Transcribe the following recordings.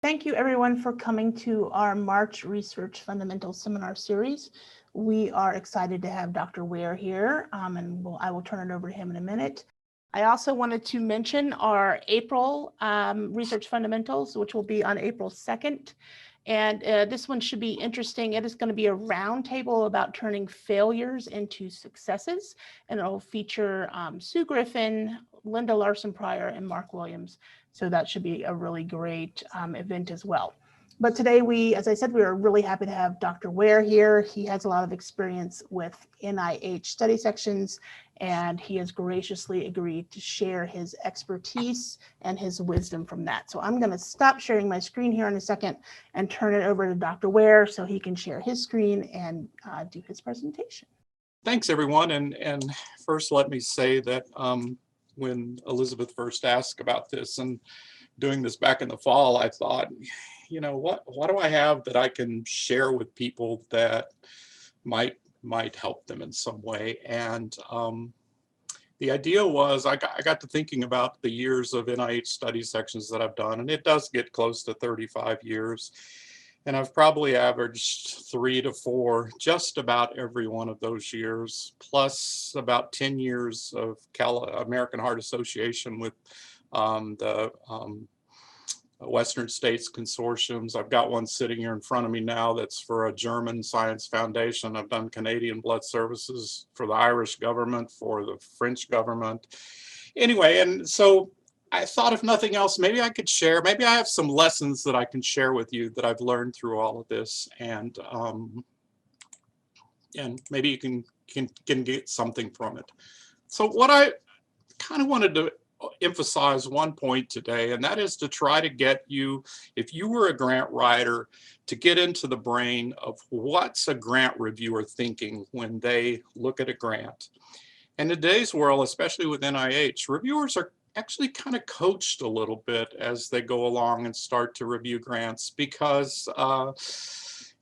Thank you everyone for coming to our March Research Fundamentals Seminar Series. We are excited to have Dr. Ware here, and I will turn it over to him in a minute. I also wanted to mention our April Research Fundamentals, which will be on April 2nd. And this one should be interesting. It is going to be a roundtable about turning failures into successes, and it will feature Sue Griffin, Linda Larson-Pryor, and Mark Williams. So that should be a really great event as well. But today as I said, we are really happy to have Dr. Ware here. He has a lot of experience with NIH study sections, and he has graciously agreed to share his expertise and his wisdom from that. So I'm going to stop sharing my screen here in a second and turn it over to Dr. Ware so he can share his screen and do his presentation. Thanks, everyone. And first, let me say that when Elizabeth first asked about this and doing this back in the fall, I thought, you know, what do I have that I can share with people that might help them in some way? And the idea was I got to thinking about the years of NIH study sections that I've done, and it does get close to 35 years. And I've probably averaged 3 to 4 just about every one of those years, plus about 10 years of American Heart Association with the Western States consortiums. I've got one sitting here in front of me now that's for a German science foundation. I've done Canadian Blood Services for the Irish government, for the French government. Anyway, and so I thought if nothing else, maybe I could share, maybe I have some lessons that I can share with you that I've learned through all of this, and maybe you can get something from it. So what I kind of wanted to emphasize one point today, and that is to try to get you, if you were a grant writer, to get into the brain of what's a grant reviewer thinking when they look at a grant. In today's world, especially with NIH, reviewers are actually kind of coached a little bit as they go along and start to review grants because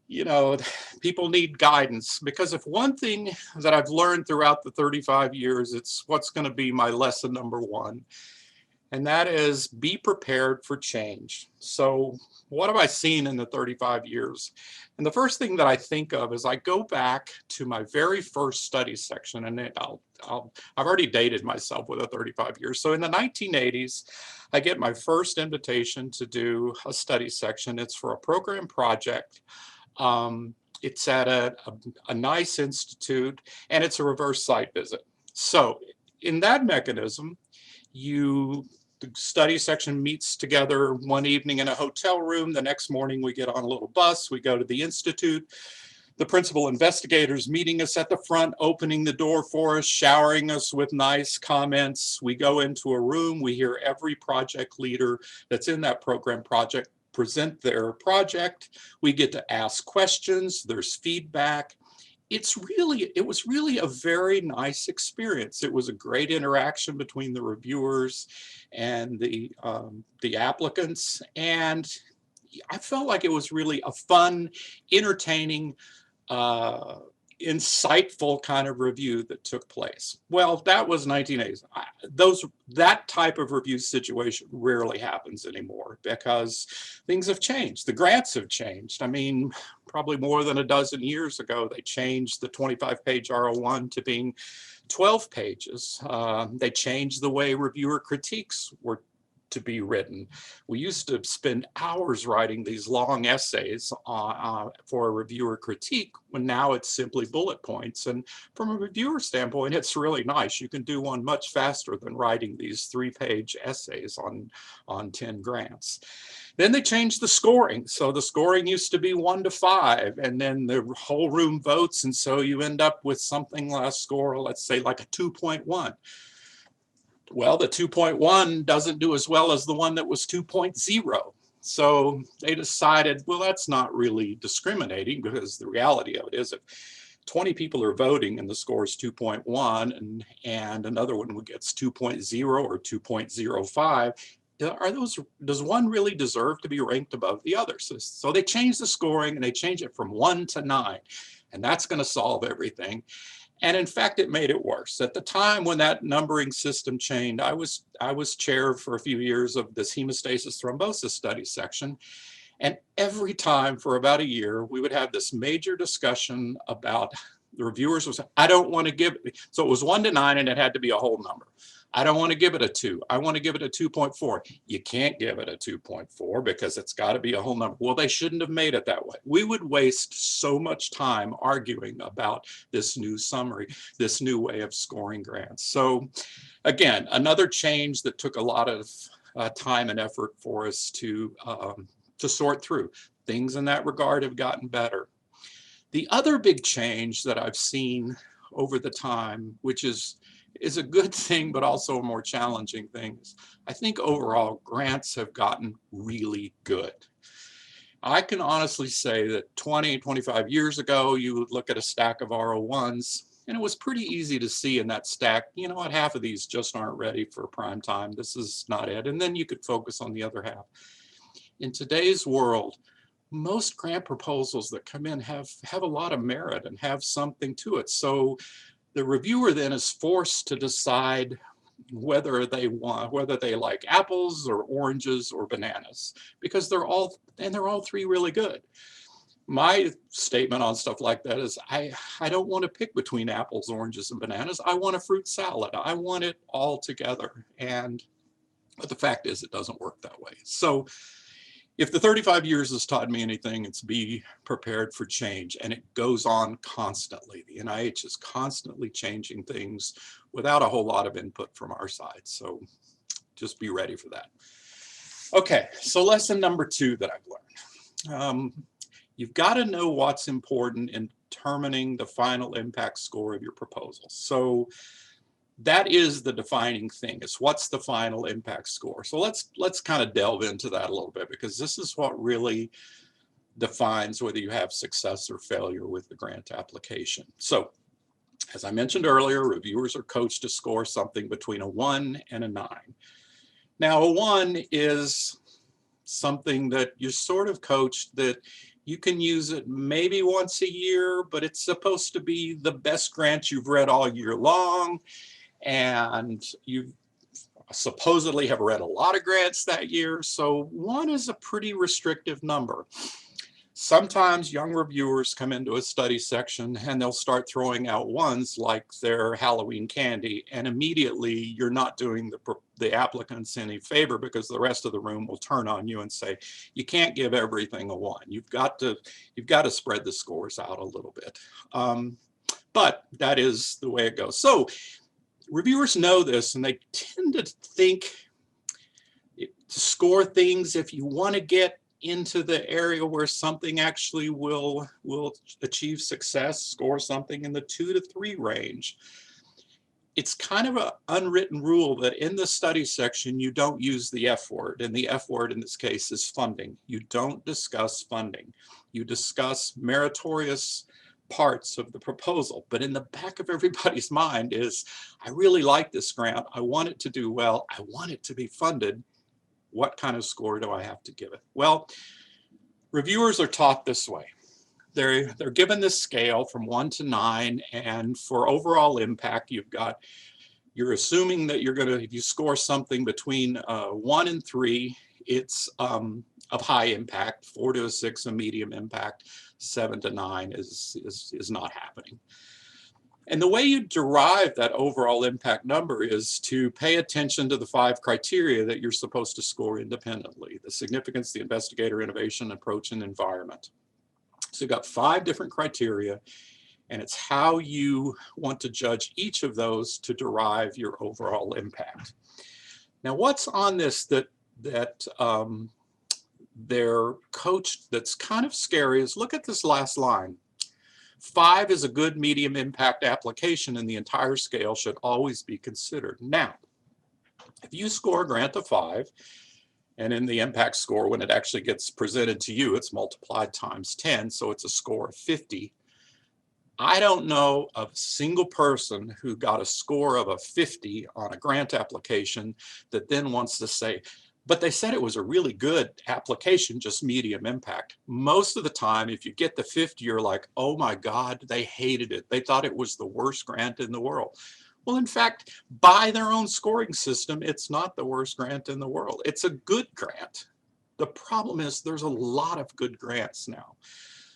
you know, people need guidance. Because if one thing that I've learned throughout the 35 years, it's what's going to be my lesson number one, and that is be prepared for change. So what have I seen in the 35 years? And the first thing that I think of is I go back to my very first study section, and I've already dated myself with a 35 years. So in the 1980s, I get my first invitation to do a study section. It's for a program project. It's at a nice institute, and it's a reverse site visit. So in that mechanism, the study section meets together one evening in a hotel room. The next morning we get on a little bus, we go to the institute. The principal investigators meeting us at the front, opening the door for us, showering us with nice comments. We go into a room, we hear every project leader that's in that program project present their project. We get to ask questions, there's feedback. It was really a very nice experience. It was a great interaction between the reviewers and the applicants. And I felt like it was really a fun, entertaining, insightful kind of review that took place. Well, that was 1980s. That type of review situation rarely happens anymore because things have changed. The grants have changed. I mean, probably more than a dozen years ago, they changed the 25-page R01 to being 12 pages. They changed the way reviewer critiques were to be written. We used to spend hours writing these long essays for a reviewer critique, when now it's simply bullet points. And from a reviewer standpoint, it's really nice. You can do one much faster than writing these 3-page essays on 10 grants. Then they changed the scoring. So the scoring used to be 1 to 5, and then the whole room votes. And so you end up with something like a score, let's say like a 2.1. Well, the 2.1 doesn't do as well as the one that was 2.0. So they decided, well, that's not really discriminating, because the reality of it is if 20 people are voting and the score is 2.1 and another one gets 2.0 or 2.05, does one really deserve to be ranked above the other? So they changed the scoring, and they changed it from 1 to 9, and that's going to solve everything. And in fact, it made it worse. At the time when that numbering system changed, I was chair for a few years of this hemostasis thrombosis study section. And every time for about a year, we would have this major discussion about the reviewers was, I don't want to give it. So it was 1 to 9 and it had to be a whole number. I don't want to give it a 2. I want to give it a 2.4. You can't give it a 2.4 because it's got to be a whole number. Well, they shouldn't have made it that way. We would waste so much time arguing about this new summary, this new way of scoring grants. So again, another change that took a lot of time and effort for us to sort through. Things in that regard have gotten better. The other big change that I've seen over the time, which is a good thing, but also a more challenging thing, is I think overall grants have gotten really good. I can honestly say that 20, 25 years ago, you would look at a stack of R01s and it was pretty easy to see in that stack, you know what, half of these just aren't ready for prime time. This is not it. And then you could focus on the other half. In today's world, most grant proposals that come in have a lot of merit and have something to it. So the reviewer then is forced to decide whether they like apples or oranges or bananas, because they're all three really good. My statement on stuff like that is I don't want to pick between apples, oranges, and bananas. I want a fruit salad. I want it all together. But the fact is it doesn't work that way. So if the 35 years has taught me anything, it's be prepared for change, and it goes on constantly. The NIH is constantly changing things without a whole lot of input from our side. So just be ready for that. Okay, so lesson number 2 that I've learned. You've got to know what's important in determining the final impact score of your proposal. So that is the defining thing, is what's the final impact score. So let's kind of delve into that a little bit, because this is what really defines whether you have success or failure with the grant application. So as I mentioned earlier, reviewers are coached to score something between a 1 and a 9. Now a 1 is something that you're sort of coached that you can use it maybe once a year, but it's supposed to be the best grant you've read all year long. And you supposedly have read a lot of grants that year. So 1 is a pretty restrictive number. Sometimes young reviewers come into a study section and they'll start throwing out 1s like they're Halloween candy, and immediately you're not doing the applicants any favor, because the rest of the room will turn on you and say, you can't give everything a 1. You've got to spread the scores out a little bit. But that is the way it goes. So reviewers know this, and they tend to think to score things, if you want to get into the area where something actually will achieve success, score something in the 2 to 3 range. It's kind of an unwritten rule that in the study section, you don't use the F word, and the F word in this case is funding. You don't discuss funding. You discuss meritorious parts of the proposal, but in the back of everybody's mind is, I really like this grant. I want it to do well. I want it to be funded. What kind of score do I have to give it? Well, reviewers are taught this way. They're given this scale from 1 to 9, and for overall impact, you're assuming that you're going to, if you score something between 1 and 3, it's of high impact, 4 to a 6, a medium impact, 7 to 9 is not happening. And the way you derive that overall impact number is to pay attention to the 5 criteria that you're supposed to score independently: the significance, the investigator, innovation, approach, and environment. So you've got 5 different criteria, and it's how you want to judge each of those to derive your overall impact. Now, what's on this that they're coached that's kind of scary is, look at this last line. 5 is a good medium impact application, and the entire scale should always be considered. Now, if you score a grant of 5, and in the impact score, when it actually gets presented to you, it's multiplied times 10, so it's a score of 50. I don't know of a single person who got a score of a 50 on a grant application that then wants to say, But they said it was a really good application, just medium impact. Most of the time, if you get the 50, you're like, oh my God, they hated it. They thought it was the worst grant in the world. Well, in fact, by their own scoring system, it's not the worst grant in the world. It's a good grant. The problem is there's a lot of good grants now.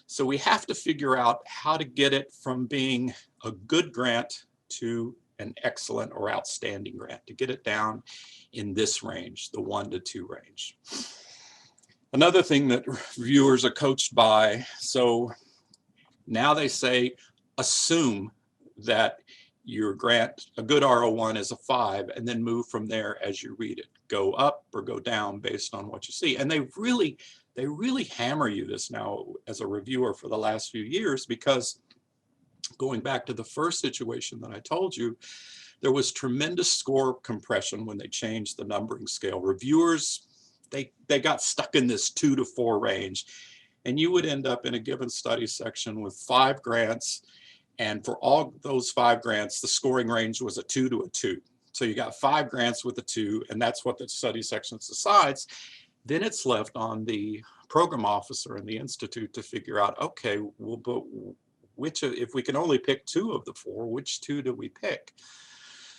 So we have to figure out how to get it from being a good grant to an excellent or outstanding grant, to get it down in this range, the 1 to 2 range. Another thing that reviewers are coached by, so now they say, assume that your grant, a good R01 is a 5, and then move from there as you read it. Go up or go down based on what you see. And they really hammer you this now as a reviewer for the last few years, because going back to the first situation that I told you, there was tremendous score compression when they changed the numbering scale. Reviewers, they got stuck in this 2 to 4 range, and you would end up in a given study section with 5 grants, and for all those 5 grants, the scoring range was a 2 to a 2. So you got 5 grants with a 2, and that's what the study section decides. Then it's left on the program officer in the institute to figure out, okay, well, but which, if we can only pick 2 of the 4, which 2 do we pick?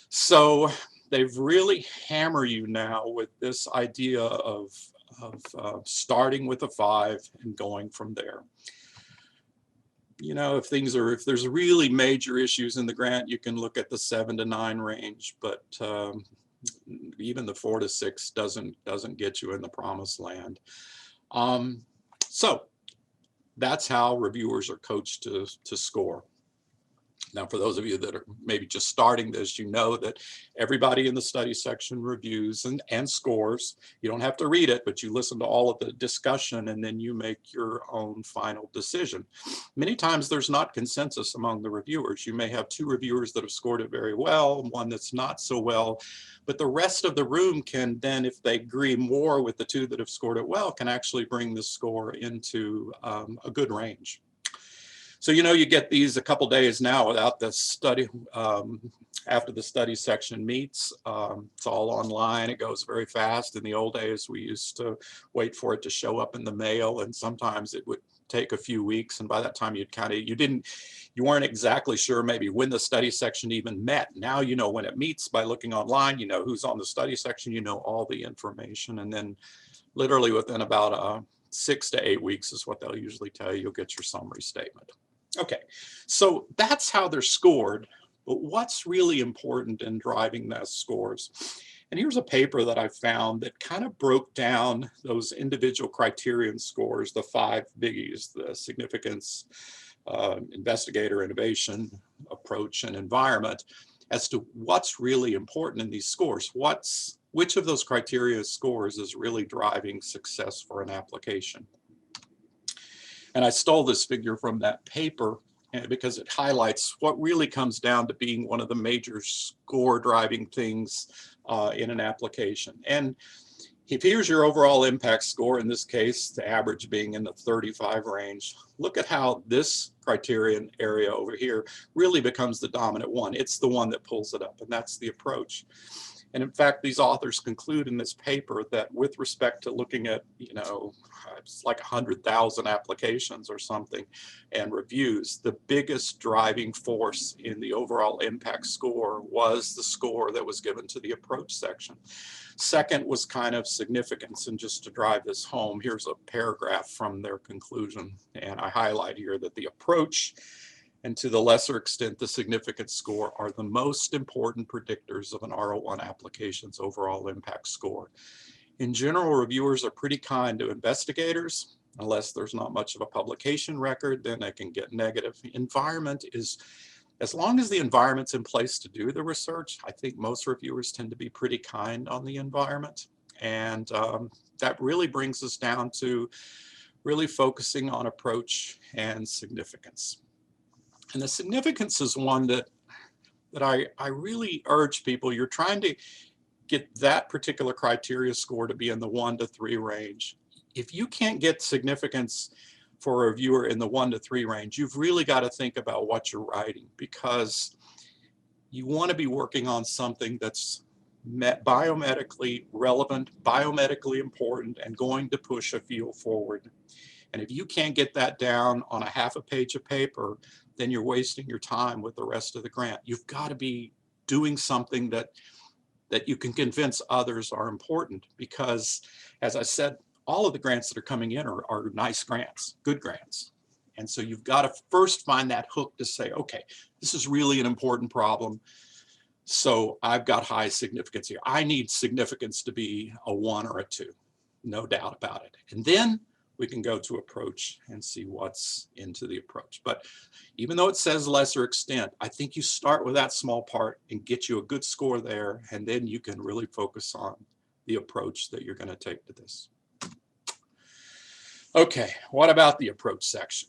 So they've really hammered you now with this idea of starting with a 5 and going from there. You know, if there's really major issues in the grant, you can look at the 7 to 9 range, but even the 4 to 6 doesn't get you in the promised land. So that's how reviewers are coached to score. Now, for those of you that are maybe just starting this, you know that everybody in the study section reviews and scores. You don't have to read it, but you listen to all of the discussion and then you make your own final decision. Many times there's not consensus among the reviewers. You may have 2 reviewers that have scored it very well, one that's not so well, but the rest of the room can then, if they agree more with the 2 that have scored it well, can actually bring the score into a good range. So, you know, you get these a couple days now without the study, after the study section meets. It's all online. It goes very fast. In the old days, we used to wait for it to show up in the mail, and sometimes it would take a few weeks. And by that time, you weren't exactly sure maybe when the study section even met. Now, you know, when it meets by looking online, you know who's on the study section, you know all the information. And then literally within about 6 to 8 weeks is what they'll usually tell you, you'll get your summary statement. Okay, so that's how they're scored, but what's really important in driving those scores? And here's a paper that I found that kind of broke down those individual criterion scores, the 5 biggies, the significance, investigator, innovation, approach, and environment, as to what's really important in these scores. Which of those criteria scores is really driving success for an application? And I stole this figure from that paper because it highlights what really comes down to being one of the major score driving things in an application. And if here's your overall impact score, in this case, the average being in the 35 range, look at how this criterion area over here really becomes the dominant one. It's the one that pulls it up, and that's the approach. And in fact, these authors conclude in this paper that with respect to looking at, you know, it's like 100,000 applications or something and reviews, the biggest driving force in the overall impact score was the score that was given to the approach section. Second was kind of significance. And just to drive this home, here's a paragraph from their conclusion. And I highlight here that the approach, and to the lesser extent, the significance score, are the most important predictors of an R01 application's overall impact score. In general, reviewers are pretty kind to investigators. Unless there's not much of a publication record, then they can get negative. Environment is, as long as the environment's in place to do the research, I think most reviewers tend to be pretty kind on the environment. And that really brings us down to really focusing on approach and significance. And the significance is one that I really urge people. You're trying to get that particular criteria score to be in the 1 to 3 range. If you can't get significance for a reviewer in the 1 to 3 range, you've really got to think about what you're writing, because you want to be working on something that's biomedically relevant, biomedically important, and going to push a field forward. And if you can't get that down on a half a page of paper, then you're wasting your time with the rest of the grant. You've got to be doing something that you can convince others are important, because as I said, all of the grants that are coming in are nice grants, good grants. And so you've got to first find that hook to say, okay, this is really an important problem. So I've got high significance here. I need significance to be a 1 or a 2, no doubt about it. And then we can go to approach and see what's into the approach. But even though it says lesser extent, I think you start with that small part and get you a good score there, and then you can really focus on the approach that you're going to take to this. Okay, what about the approach section?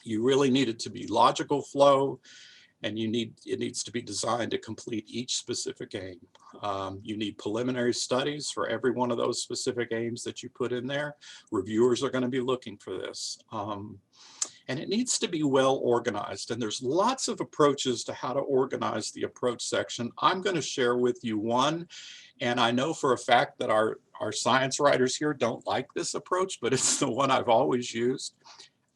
You really need it to be logical flow, and it needs to be designed to complete each specific aim. You need preliminary studies for every one of those specific aims that you put in there. Reviewers are going to be looking for this. And it needs to be well organized. And there's lots of approaches to how to organize the approach section. I'm going to share with you one, and I know for a fact that our science writers here don't like this approach, but it's the one I've always used.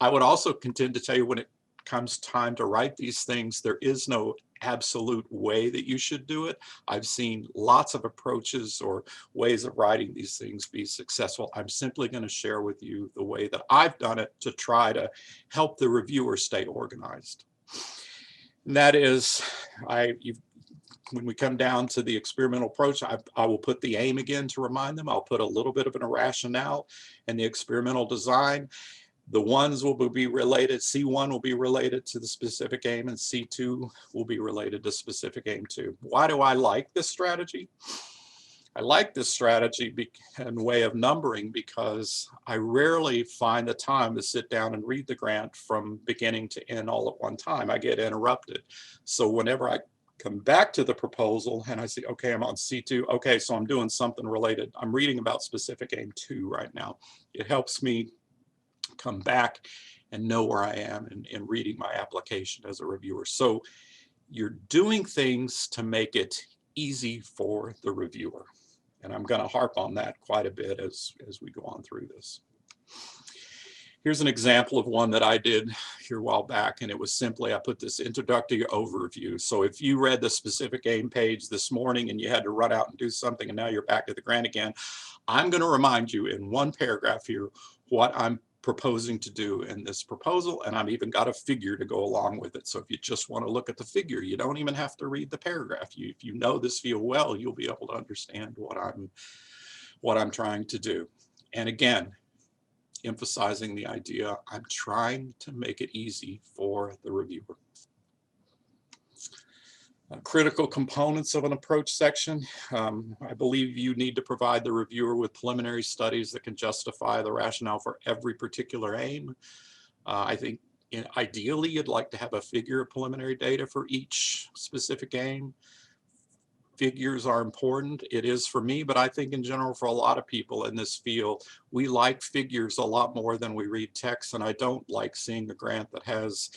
I would also contend to tell you, when it comes time to write these things, there is no absolute way that you should do it. I've seen lots of approaches or ways of writing these things be successful. I'm simply going to share with you the way that I've done it to try to help the reviewer stay organized. And that is, when we come down to the experimental approach, I will put the aim again to remind them. I'll put a little bit of a rationale and the experimental design. The ones will be related, C1 will be related to the specific aim, and C2 will be related to specific aim 2. Why do I like this strategy? I like this strategy in way of numbering because I rarely find the time to sit down and read the grant from beginning to end all at one time. I get interrupted. So whenever I come back to the proposal and I say, okay, I'm on C2, okay, so I'm doing something related. I'm reading about specific aim 2 right now. It helps me come back and know where I am in reading my application as a reviewer. So you're doing things to make it easy for the reviewer. And I'm going to harp on that quite a bit as we go on through this. Here's an example of one that I did here a while back, and it was simply, I put this introductory overview. So if you read the specific aim page this morning and you had to run out and do something and now you're back to the grant again, I'm going to remind you in one paragraph here what I'm proposing to do in this proposal, and I've even got a figure to go along with it. So if you just want to look at the figure, you don't even have to read the paragraph. If you know this field well, you'll be able to understand what I'm trying to do. And again, emphasizing the idea, I'm trying to make it easy for the reviewer. Critical components of an approach section. I believe you need to provide the reviewer with preliminary studies that can justify the rationale for every particular aim. I think ideally you'd like to have a figure of preliminary data for each specific aim. Figures are important. It is for me, but I think in general for a lot of people in this field, we like figures a lot more than we read text, and I don't like seeing a grant that has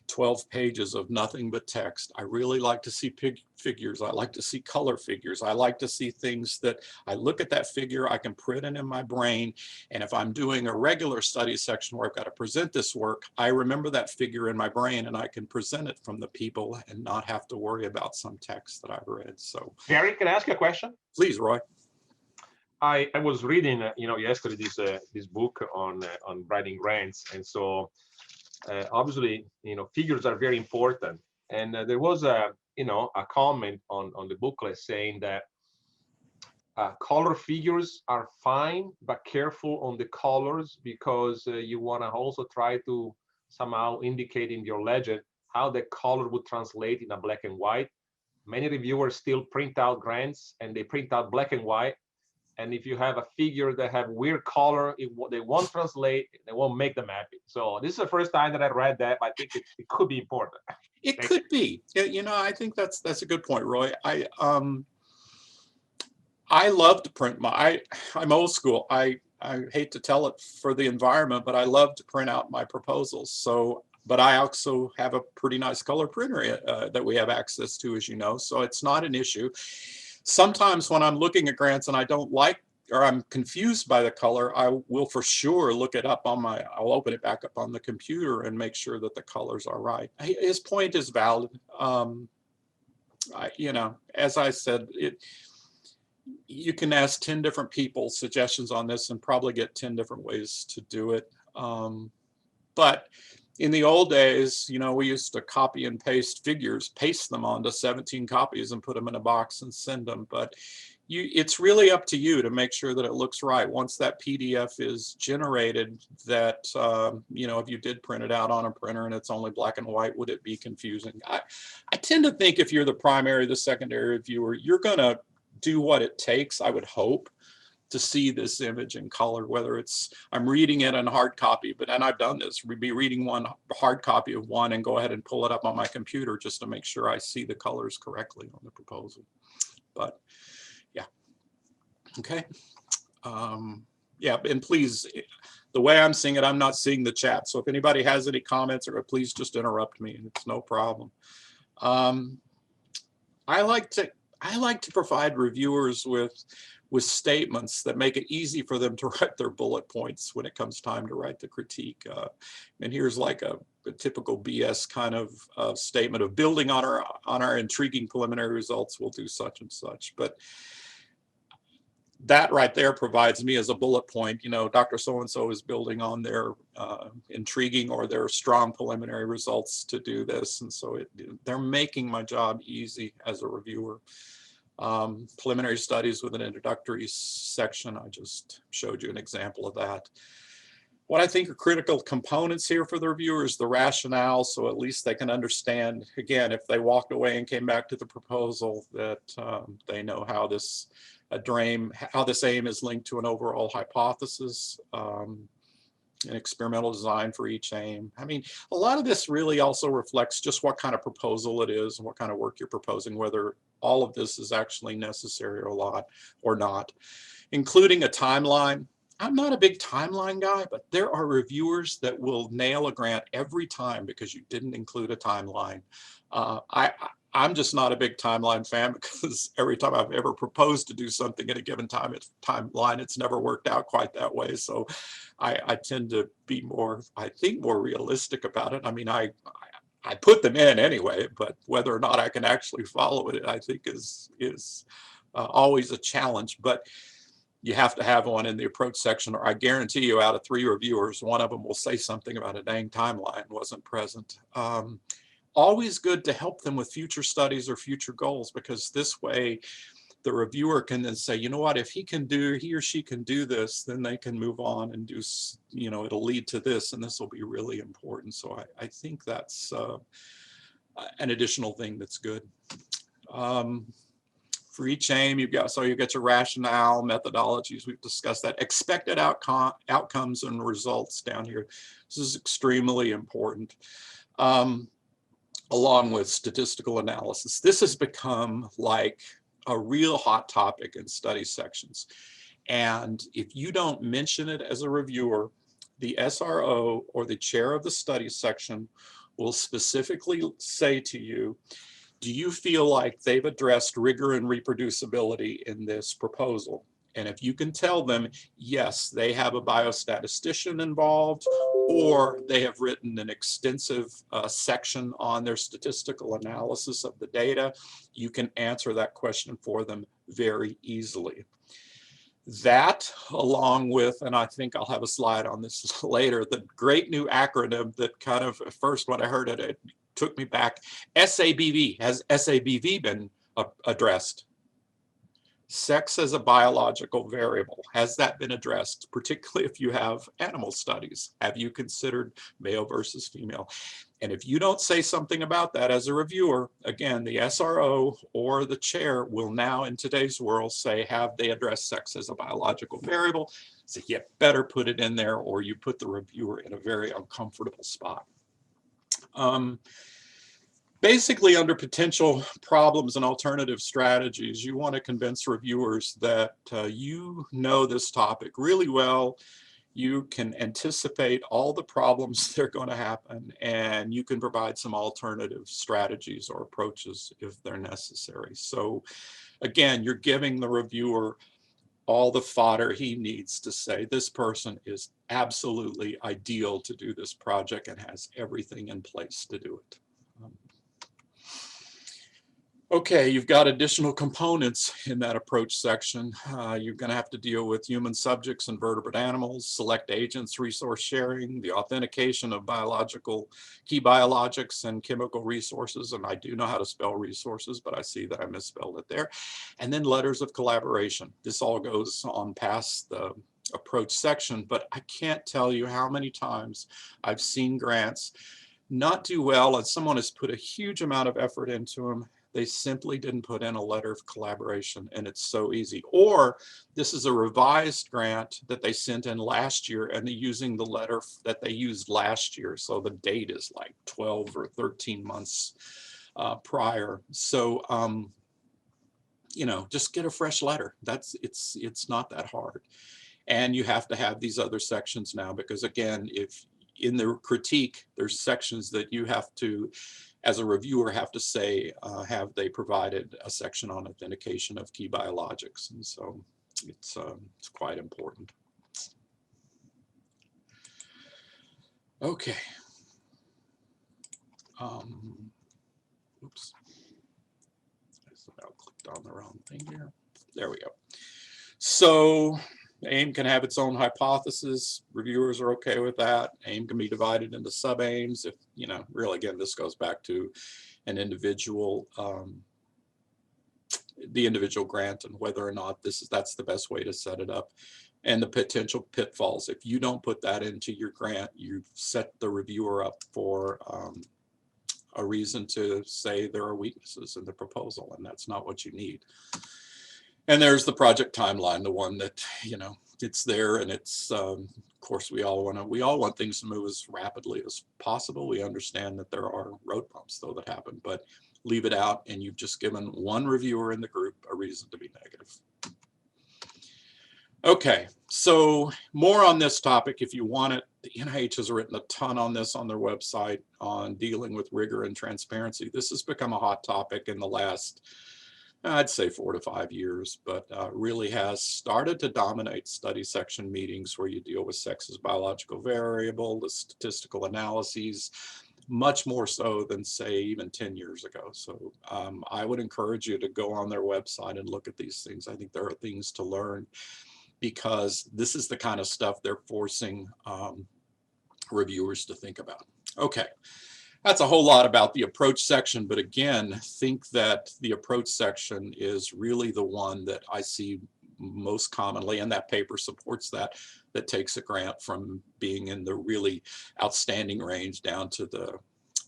12 pages of nothing but text. I really like to see figures. I like to see color figures. I like to see things that I look at that figure, I can print it in my brain. And if I'm doing a regular study section where I've got to present this work, I remember that figure in my brain and I can present it from the people and not have to worry about some text that I've read. So, Gary, can I ask you a question? Please, Roy. I was reading, yesterday this book on writing grants, and so obviously, figures are very important. And there was a comment on the booklet saying that color figures are fine, but careful on the colors, because you want to also try to somehow indicate in your legend how the color would translate in a black and white. Many reviewers still print out grants and they print out black and white. And if you have a figure that have weird color, they won't translate, they won't make them happy. So this is the first time that I read that, but I think it could be important. It could be. I think that's a good point, Roy. I love to print I'm old school. I hate to tell it for the environment, but I love to print out my proposals. So but I also have a pretty nice color printer that we have access to, as you know, so it's not an issue. Sometimes when I'm looking at grants and I don't like, or I'm confused by the color, I will for sure look it up on I'll open it back up on the computer and make sure that the colors are right. His point is valid. You know, as I said, you can ask 10 different people suggestions on this and probably get 10 different ways to do it. But in the old days, you know, we used to copy and paste figures, paste them onto 17 copies and put them in a box and send them. But it's really up to you to make sure that it looks right. Once that PDF is generated, that, you know, if you did print it out on a printer and it's only black and white, would it be confusing? I tend to think if you're the primary, the secondary reviewer, you're going to do what it takes, I would hope, to see this image in color, whether it's I'm reading it in hard copy, but and I've done this, we'd be reading one hard copy of one and go ahead and pull it up on my computer just to make sure I see the colors correctly on the proposal. But yeah, okay. Yeah, and please, the way I'm seeing it, I'm not seeing the chat. So if anybody has any comments, or please just interrupt me, it's no problem. I like to provide reviewers with statements that make it easy for them to write their bullet points when it comes time to write the critique. And here's like a typical BS kind of statement of building on our intriguing preliminary results, we'll do such and such. But that right there provides me as a bullet point, you know, Dr. So-and-so is building on their intriguing or their strong preliminary results to do this. And so they're making my job easy as a reviewer. Preliminary studies with an introductory section, I just showed you an example of that. What I think are critical components here for the reviewer is the rationale, so at least they can understand, again, if they walked away and came back to the proposal, that they know how this aim is linked to an overall hypothesis, an experimental design for each aim. I mean, a lot of this really also reflects just what kind of proposal it is and what kind of work you're proposing, whether all of this is actually necessary or not, including a timeline. I'm not a big timeline guy, but there are reviewers that will nail a grant every time because you didn't include a timeline. I'm just not a big timeline fan because every time I've ever proposed to do something at a given timeline, it's never worked out quite that way. So I tend to be more, I think, more realistic about it. I mean, I put them in anyway, but whether or not I can actually follow it, I think is always a challenge. But you have to have one in the approach section, or I guarantee you out of 3 reviewers, one of them will say something about a dang timeline wasn't present. Always good to help them with future studies or future goals, because this way the reviewer can then say, you know what, if he or she can do this, then they can move on and do, you know, it'll lead to this, and this will be really important. So I think that's an additional thing that's good. For each aim, you get your rationale, methodologies, we've discussed that. Expected outcomes and results down here. This is extremely important. Along with statistical analysis. This has become like a real hot topic in study sections. And if you don't mention it as a reviewer, the SRO or the chair of the study section will specifically say to you, do you feel like they've addressed rigor and reproducibility in this proposal? And if you can tell them, yes, they have a biostatistician involved, or they have written an extensive section on their statistical analysis of the data, you can answer that question for them very easily. That, along with, and I think I'll have a slide on this later, the great new acronym that kind of, at first when I heard it, it took me back. SABV. Has SABV been addressed? Sex as a biological variable. Has that been addressed, particularly if you have animal studies? Have you considered male versus female? And if you don't say something about that as a reviewer, again, the SRO or the chair will now in today's world say, have they addressed sex as a biological variable? So you better put it in there, or you put the reviewer in a very uncomfortable spot. Basically, under potential problems and alternative strategies, you want to convince reviewers that you know this topic really well. you can anticipate all the problems that are going to happen, and you can provide some alternative strategies or approaches if they're necessary. So again, you're giving the reviewer all the fodder he needs to say, this person is absolutely ideal to do this project and has everything in place to do it. Okay, you've got additional components in that approach section. You're going to have to deal with human subjects and vertebrate animals, select agents, resource sharing, the authentication of key biologics and chemical resources. And I do know how to spell resources, but I see that I misspelled it there. And then letters of collaboration. This all goes on past the approach section, but I can't tell you how many times I've seen grants not do well, and someone has put a huge amount of effort into them. They simply didn't put in a letter of collaboration, and it's so easy. Or this is a revised grant that they sent in last year, and they're using the letter that they used last year. So the date is like 12 or 13 months prior. So, you know, just get a fresh letter. It's not that hard. And you have to have these other sections now, because again, if in the critique, there's sections that you have to, as a reviewer, have to say, have they provided a section on authentication of key biologics? And so it's quite important. Okay. Oops. I clicked on the wrong thing here. There we go. So AIM can have its own hypothesis. Reviewers are okay with that. AIM can be divided into sub-aims. If, you know, really, again, this goes back to an individual, the individual grant and whether or not that's the best way to set it up. And the potential pitfalls. If you don't put that into your grant, you've set the reviewer up for a reason to say there are weaknesses in the proposal, and that's not what you need. And there's the project timeline, the one that, you know, it's there, and it's, of course, we all want things to move as rapidly as possible. We understand that there are road bumps, though, that happen, but leave it out, and you've just given one reviewer in the group a reason to be negative. Okay, so more on this topic if you want it. The NIH has written a ton on this on their website on dealing with rigor and transparency. This has become a hot topic in the last, I'd say 4 to 5 years, but really has started to dominate study section meetings where you deal with sex as biological variable, the statistical analyses, much more so than, say, even 10 years ago. So I would encourage you to go on their website and look at these things. I think there are things to learn, because this is the kind of stuff they're forcing reviewers to think about. Okay. That's a whole lot about the approach section, but again, think that the approach section is really the one that I see most commonly, and that paper supports that takes a grant from being in the really outstanding range down to the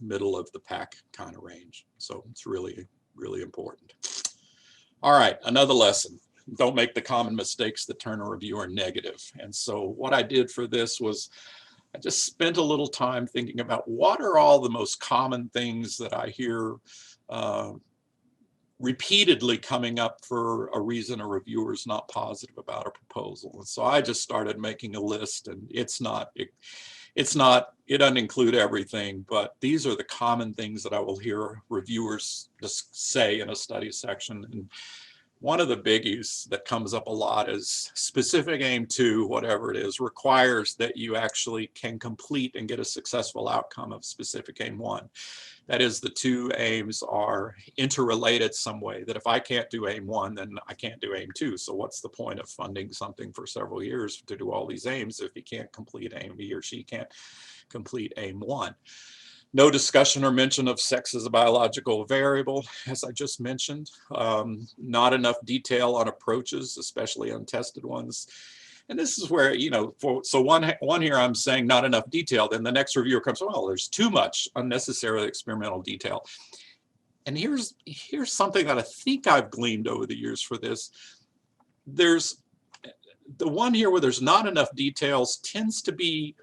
middle of the pack kind of range. So it's really, really important. All right, another lesson. Don't make the common mistakes that turn a reviewer negative. And so what I did for this was I just spent a little time thinking about what are all the most common things that I hear repeatedly coming up for a reason a reviewer is not positive about a proposal. And so I just started making a list, and it doesn't include everything, but these are the common things that I will hear reviewers just say in a study section. And one of the biggies that comes up a lot is specific aim 2, whatever it is, requires that you actually can complete and get a successful outcome of specific aim 1. That is, the two aims are interrelated some way, that if I can't do aim 1, then I can't do aim 2. So what's the point of funding something for several years to do all these aims if he can't complete aim, he or she can't complete aim 1? No discussion or mention of sex as a biological variable, as I just mentioned. Not enough detail on approaches, especially untested ones. And this is where, you know, so one here I'm saying not enough detail, then the next reviewer comes, well, there's too much unnecessarily experimental detail. And here's something that I think I've gleaned over the years for this. There's the one here where there's not enough details tends to be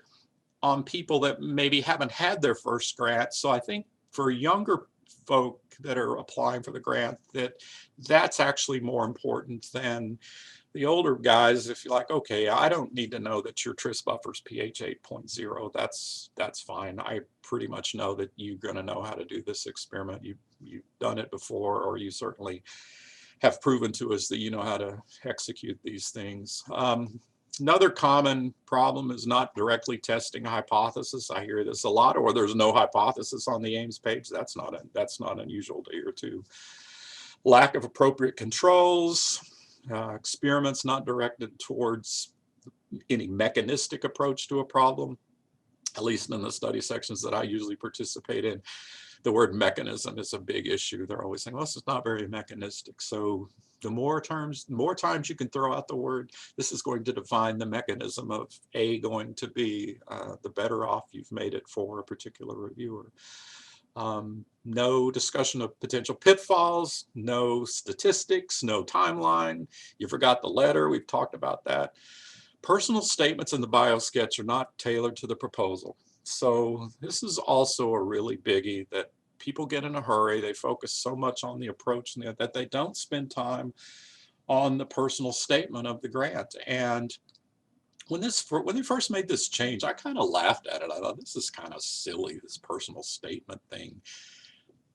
on people that maybe haven't had their first grant. So I think for younger folk that are applying for the grant, that's actually more important than The older guys, if you're like, okay, I don't need to know that your tris buffer's pH 8.0, that's fine. I pretty much know that you're going to know how to do this experiment. You've done it before, or you certainly have proven to us that you know how to execute these things. Another common problem is not directly testing a hypothesis. I hear this a lot, or there's no hypothesis on the Ames page. That's not unusual to hear too. Lack of appropriate controls, experiments not directed towards any mechanistic approach to a problem, at least in the study sections that I usually participate in. The word mechanism is a big issue. They're always saying, well, this is not very mechanistic. So the more times you can throw out the word, this is going to define the mechanism of A going to B, the better off you've made it for a particular reviewer. No discussion of potential pitfalls, no statistics, no timeline. You forgot the letter, we've talked about that. Personal statements in the biosketch are not tailored to the proposal. So this is also a really biggie that people get in a hurry. They focus so much on the approach that they don't spend time on the personal statement of the grant. And when they first made this change, I kind of laughed at it. I thought, this is kind of silly, this personal statement thing.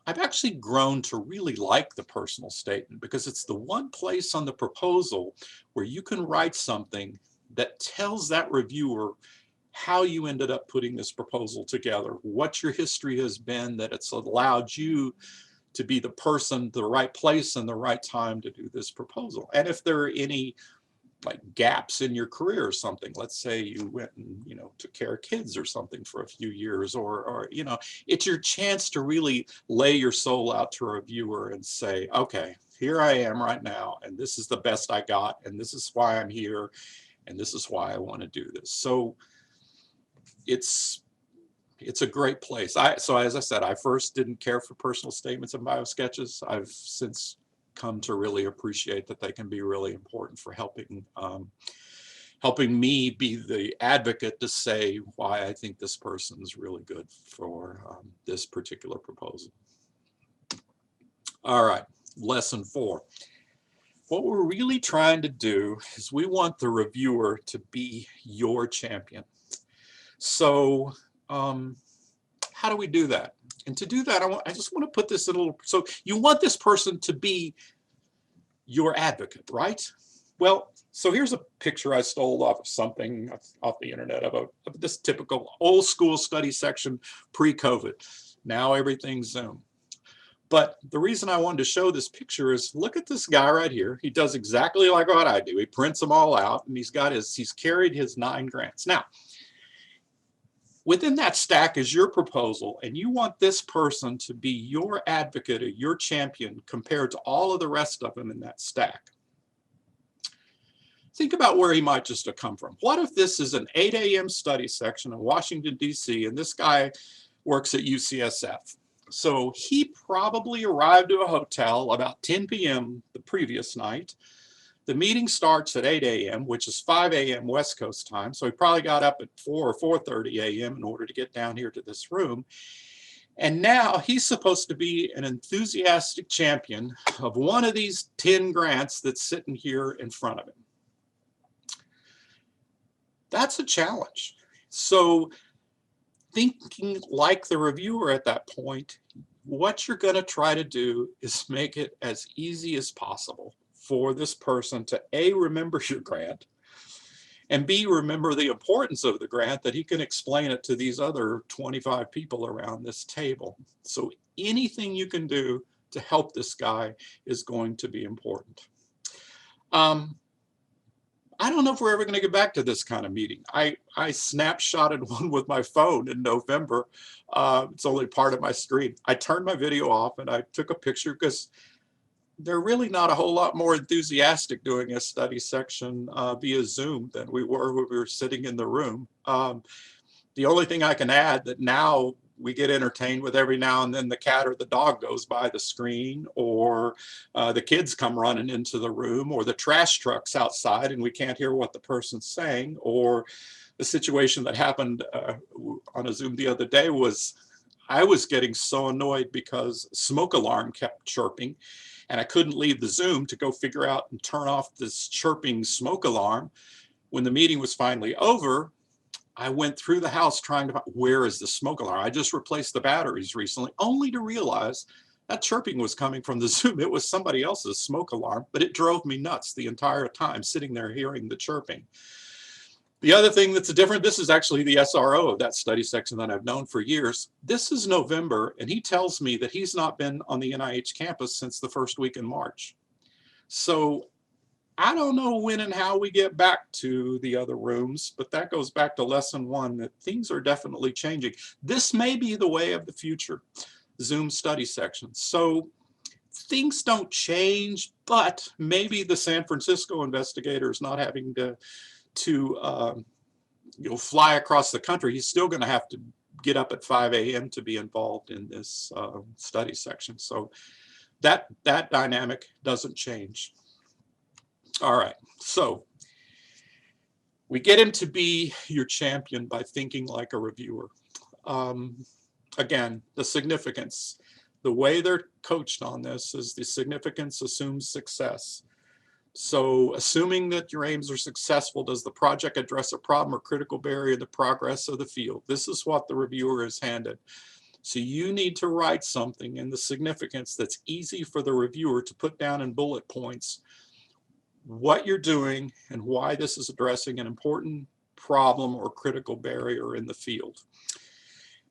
I've actually grown to really like the personal statement because it's the one place on the proposal where you can write something that tells that reviewer how you ended up putting this proposal together, what your history has been, that it's allowed you to be the person, the right place, and the right time to do this proposal. And if there are any like gaps in your career or something, let's say you went and took care of kids or something for a few years, or it's your chance to really lay your soul out to a reviewer and say, okay, here I am right now, and this is the best I got, and this is why I'm here, and this is why I want to do this. So it's a great place. So as I said, I first didn't care for personal statements and biosketches. I've since come to really appreciate that they can be really important for helping me be the advocate to say why I think this person is really good for this particular proposal. All right, lesson 4. What we're really trying to do is we want the reviewer to be your champion. So how do we do that? And to do that, I just want to put this in a little, so you want this person to be your advocate, right? Well, so here's a picture I stole off of something off the internet of this typical old school study section pre-COVID. Now everything's Zoom. But the reason I wanted to show this picture is look at this guy right here. He does exactly like what I do. He prints them all out, and he's carried his 9 grants. Now, within that stack is your proposal, and you want this person to be your advocate or your champion compared to all of the rest of them in that stack. Think about where he might just have come from. What if this is an 8 a.m. study section in Washington, D.C., and this guy works at UCSF? So he probably arrived to a hotel about 10 p.m. the previous night. The meeting starts at 8 a.m., which is 5 a.m. West Coast time. So he probably got up at 4 or 4:30 a.m. in order to get down here to this room. And now he's supposed to be an enthusiastic champion of one of these 10 grants that's sitting here in front of him. That's a challenge. So thinking like the reviewer at that point, what you're going to try to do is make it as easy as possible for this person to A, remember your grant, and B, remember the importance of the grant, that he can explain it to these other 25 people around this table. So anything you can do to help this guy is going to be important. I don't know if we're ever going to get back to this kind of meeting. I snapshotted one with my phone in November. It's only part of my screen. I turned my video off and I took a picture because they're really not a whole lot more enthusiastic doing a study section via Zoom than we were when we were sitting in the room. The only thing I can add that now we get entertained with every now and then the cat or the dog goes by the screen, or the kids come running into the room, or the trash truck's outside and we can't hear what the person's saying, or the situation that happened on a Zoom the other day was I was getting so annoyed because smoke alarm kept chirping. and I couldn't leave the Zoom to go figure out and turn off this chirping smoke alarm. When the meeting was finally over, I went through the house trying to find, where is the smoke alarm? I just replaced the batteries recently, only to realize that chirping was coming from the Zoom. It was somebody else's smoke alarm, but it drove me nuts the entire time sitting there hearing the chirping. The other thing that's different, this is actually the SRO of that study section that I've known for years. This is November, and he tells me that he's not been on the NIH campus since the first week in March. So I don't know when and how we get back to the other rooms, but that goes back to lesson 1, that things are definitely changing. This may be the way of the future, Zoom study sections. So things don't change, but maybe the San Francisco investigator is not having to fly across the country. He's still going to have to get up at 5 a.m. to be involved in this study section. So that dynamic doesn't change. All right, so we get him to be your champion by thinking like a reviewer. Again, the significance, the way they're coached on this is the significance assumes success. So assuming that your aims are successful, does the project address a problem or critical barrier in the progress of the field? This is what the reviewer is handed. So you need to write something in the significance that's easy for the reviewer to put down in bullet points what you're doing and why this is addressing an important problem or critical barrier in the field.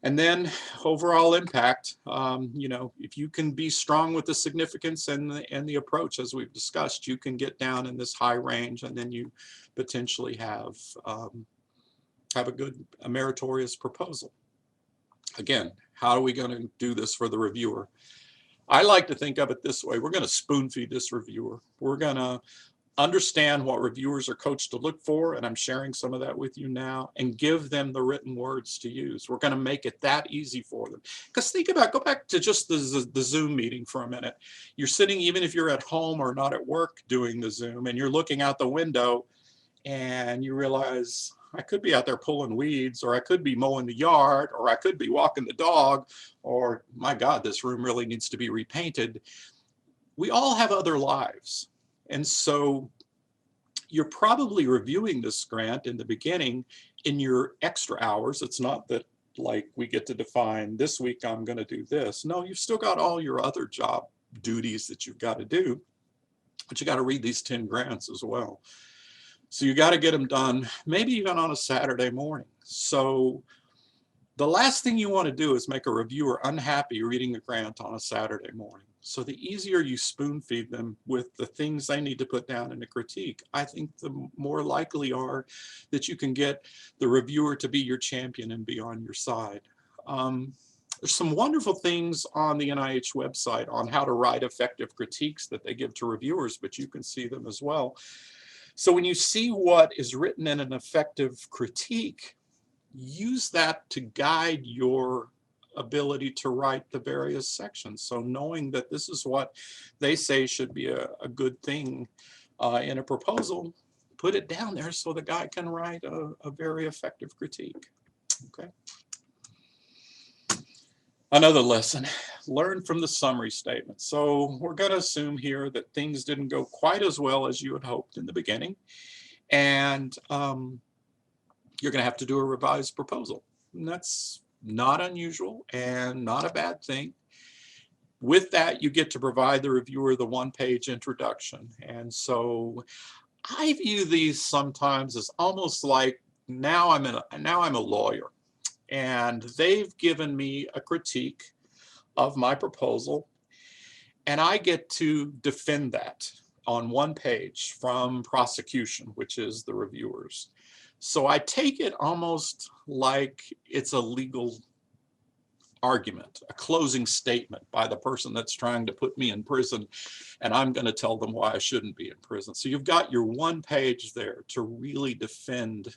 And then overall impact, if you can be strong with the significance and the approach, as we've discussed, you can get down in this high range, and then you potentially have a meritorious proposal. Again, how are we going to do this for the reviewer? I like to think of it this way. We're going to spoon feed this reviewer. We're going to understand what reviewers are coached to look for, and I'm sharing some of that with you now, and give them the written words to use. We're going to make it that easy for them. Because go back to just the Zoom meeting for a minute. You're sitting, even if you're at home or not at work doing the Zoom, and you're looking out the window and you realize, I could be out there pulling weeds, or I could be mowing the yard, or I could be walking the dog, or my God, this room really needs to be repainted. We all have other lives. And so you're probably reviewing this grant in the beginning in your extra hours. It's not that like we get to define this week I'm going to do this. No, you've still got all your other job duties that you've got to do, but you got to read these 10 grants as well. So you got to get them done, maybe even on a Saturday morning. So the last thing you want to do is make a reviewer unhappy reading a grant on a Saturday morning. So the easier you spoon feed them with the things they need to put down in a critique, I think the more likely are that you can get the reviewer to be your champion and be on your side. There's some wonderful things on the NIH website on how to write effective critiques that they give to reviewers, but you can see them as well. So when you see what is written in an effective critique, use that to guide your ability to write the various sections. So knowing that this is what they say should be a good thing in a proposal, put it down there so the guy can write a very effective critique. Okay. Another lesson, learn from the summary statement. So we're going to assume here that things didn't go quite as well as you had hoped in the beginning, and you're going to have to do a revised proposal. And that's not unusual and not a bad thing. With that, you get to provide the reviewer the one-page introduction. And so I view these sometimes as almost like now I'm a lawyer, and they've given me a critique of my proposal, and I get to defend that on one page from prosecution, which is the reviewers. So I take it almost like it's a legal argument, a closing statement by the person that's trying to put me in prison, and I'm going to tell them why I shouldn't be in prison. So you've got your one page there to really defend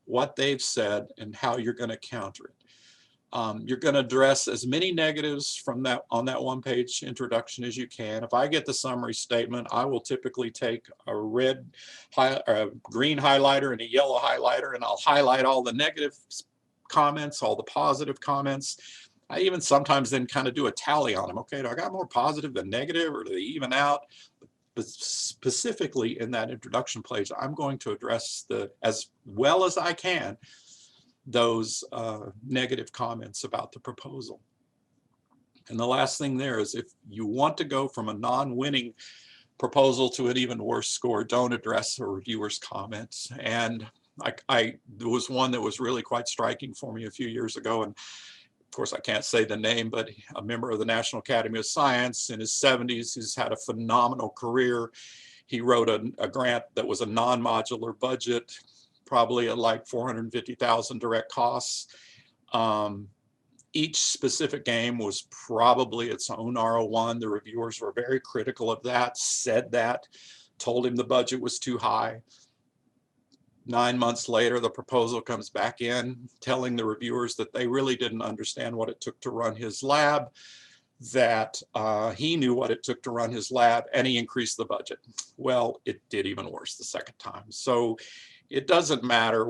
what they've said and how you're going to counter it. You're going to address as many negatives from that on that one-page introduction as you can. If I get the summary statement, I will typically take a green highlighter and a yellow highlighter, and I'll highlight all the negative comments, all the positive comments. I even sometimes then kind of do a tally on them. Okay, do I got more positive than negative, or do they even out? But specifically in that introduction page, I'm going to address as well as I can, those negative comments about the proposal. And the last thing there is, if you want to go from a non-winning proposal to an even worse score, don't address a reviewer's comments. And there was one that was really quite striking for me a few years ago, and of course I can't say the name, but a member of the National Academy of Science in his 70s, who's had a phenomenal career. He wrote a grant that was a non-modular budget, probably at like 450,000 direct costs. Each specific game was probably its own R01. The reviewers were very critical of that, said that, told him the budget was too high. 9 months later, the proposal comes back in, telling the reviewers that they really didn't understand what it took to run his lab, that he knew what it took to run his lab, and he increased the budget. Well, it did even worse the second time. So it doesn't matter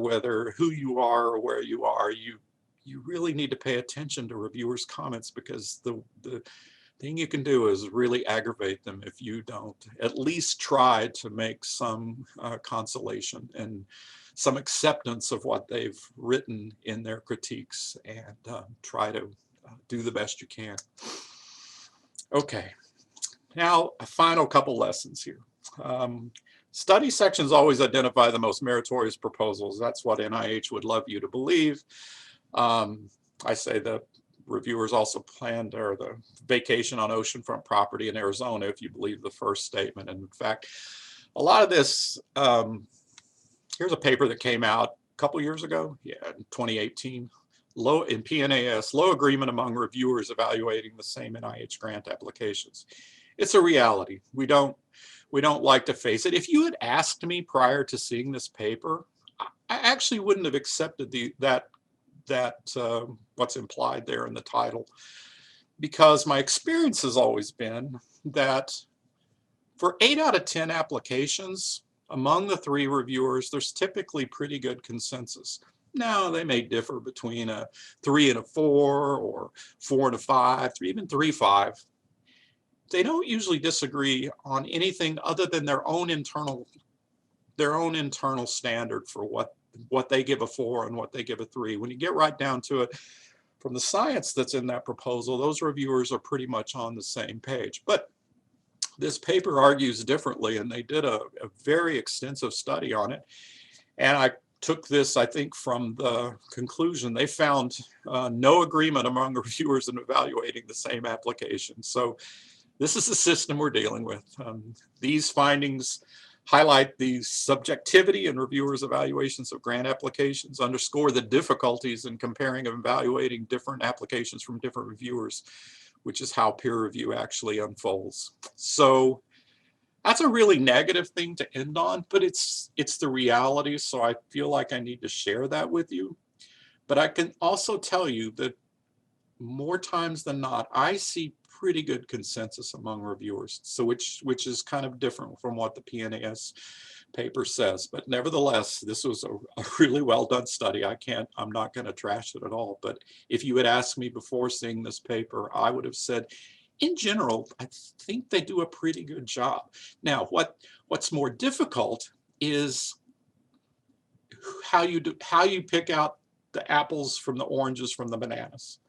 who you are or where you are, you really need to pay attention to reviewers' comments, because the thing you can do is really aggravate them if you don't at least try to make some consolation and some acceptance of what they've written in their critiques, and try to do the best you can. Okay, now a final couple lessons here. Study sections always identify the most meritorious proposals. That's what NIH would love you to believe. I say the reviewers also planned the vacation on oceanfront property in Arizona, if you believe the first statement. And in fact, a lot of this, here's a paper that came out a couple years ago, in 2018, in PNAS, low agreement among reviewers evaluating the same NIH grant applications. It's a reality. We don't like to face it. If you had asked me prior to seeing this paper, I actually wouldn't have accepted what's implied there in the title, because my experience has always been that for 8 out of 10 applications among the 3 reviewers, there's typically pretty good consensus. Now, they may differ between a 3 and a 4, or 4 and a 5, or even 3-5. They don't usually disagree on anything other than their own internal standard for what they give a 4 and what they give a 3. When you get right down to it, from the science that's in that proposal, those reviewers are pretty much on the same page. But this paper argues differently, and they did a very extensive study on it. And I took this, I think, from the conclusion. They found no agreement among reviewers in evaluating the same application. So this is the system we're dealing with. These findings highlight the subjectivity in reviewers' evaluations of grant applications, underscore the difficulties in comparing and evaluating different applications from different reviewers, which is how peer review actually unfolds. So that's a really negative thing to end on, but it's the reality, so I feel like I need to share that with you. But I can also tell you that more times than not, I see pretty good consensus among reviewers, so which is kind of different from what the PNAS paper says. But nevertheless, this was a really well done study. I'm not going to trash it at all. But if you had asked me before seeing this paper, I would have said, in general, I think they do a pretty good job. Now, what's more difficult is how you pick out the apples from the oranges from the bananas.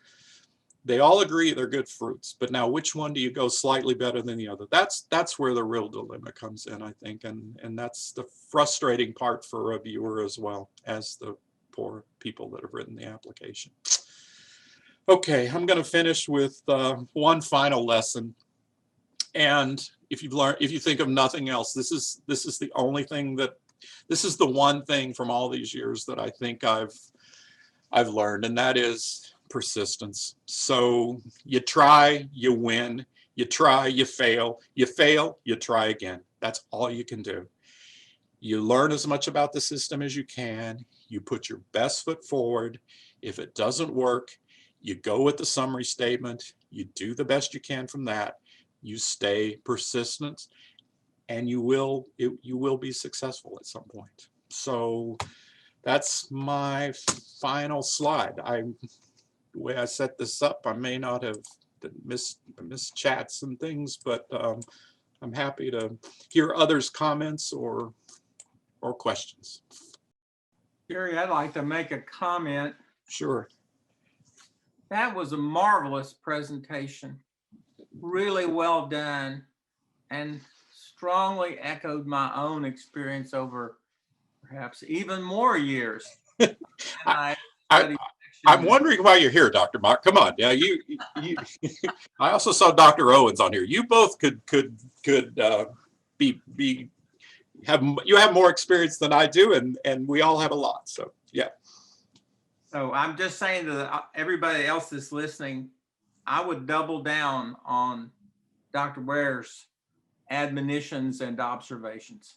They all agree they're good fruits, but now which one do you go slightly better than the other? That's where the real dilemma comes in, I think, and that's the frustrating part for a reviewer as well as the poor people that have written the application. Okay, I'm going to finish with one final lesson, and if you think of nothing else, this is the one thing from all these years that I think I've learned, and that is persistence. So you try, you win, you try, you fail, you try again. That's all you can do. You learn as much about the system as you can. You put your best foot forward. If it doesn't work, you go with the summary statement. You do the best you can from that. You stay persistent, and you will be successful at some point. So that's my final slide. way I set this up, I may not have missed chats and things, but I'm happy to hear others' comments or questions. Gary, I'd like to make a comment. Sure. That was a marvelous presentation, really well done, and strongly echoed my own experience over perhaps even more years. I'm wondering why you're here, Dr. Mock. Come on, yeah, you I also saw Dr. Owens on here. You both could have more experience than I do, and we all have a lot. So yeah. So I'm just saying to everybody else that's listening, I would double down on Dr. Ware's admonitions and observations.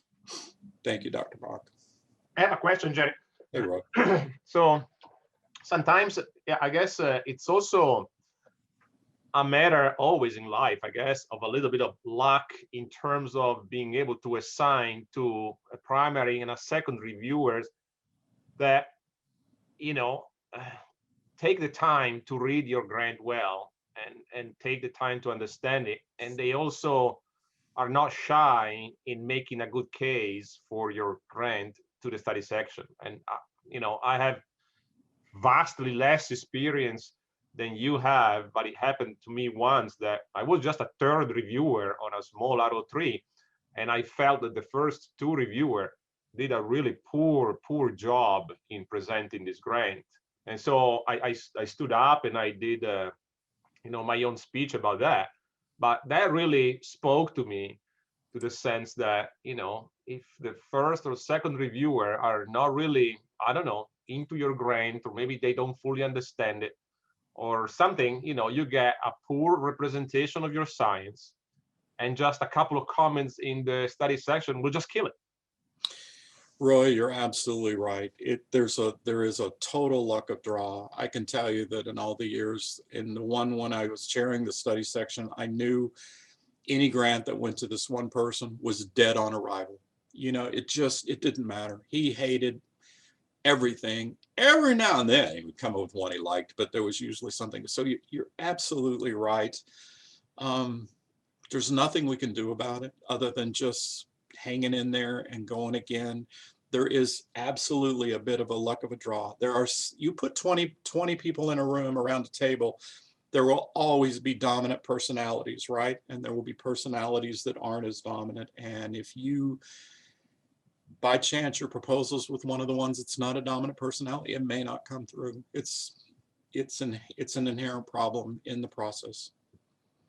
Thank you, Dr. Mock. I have a question, Jerry. Hey, Roy. So sometimes, yeah, I guess it's also a matter always in life, I guess, of a little bit of luck in terms of being able to assign to a primary and a secondary reviewers that, you know, take the time to read your grant well and take the time to understand it. And they also are not shy in making a good case for your grant to the study section. And, you know, I have vastly less experience than you have, but it happened to me once that I was just a third reviewer on a small R03, and I felt that the first two reviewers did a really poor job in presenting this grant. And so I stood up and I did, you know, my own speech about that. But that really spoke to me, to the sense that, you know, if the first or second reviewer are not really, I don't know, into your grant, or maybe they don't fully understand it or something, you know, you get a poor representation of your science, and just a couple of comments in the study section will just kill it. Roy, you're absolutely right. There is a total luck of draw. I can tell you that in all the years, in the one when I was chairing the study section, I knew any grant that went to this one person was dead on arrival. You know, it didn't matter. He hated everything. Every now and then he would come up with one he liked, but there was usually something. So you're absolutely right. There's nothing we can do about it other than just hanging in there and going again. There is absolutely a bit of a luck of a draw. You put 20 people in a room around a table, there will always be dominant personalities, right? And there will be personalities that aren't as dominant. And if you, by chance, your proposal's with one of the ones that's not a dominant personality, it may not come through. It's an inherent problem in the process.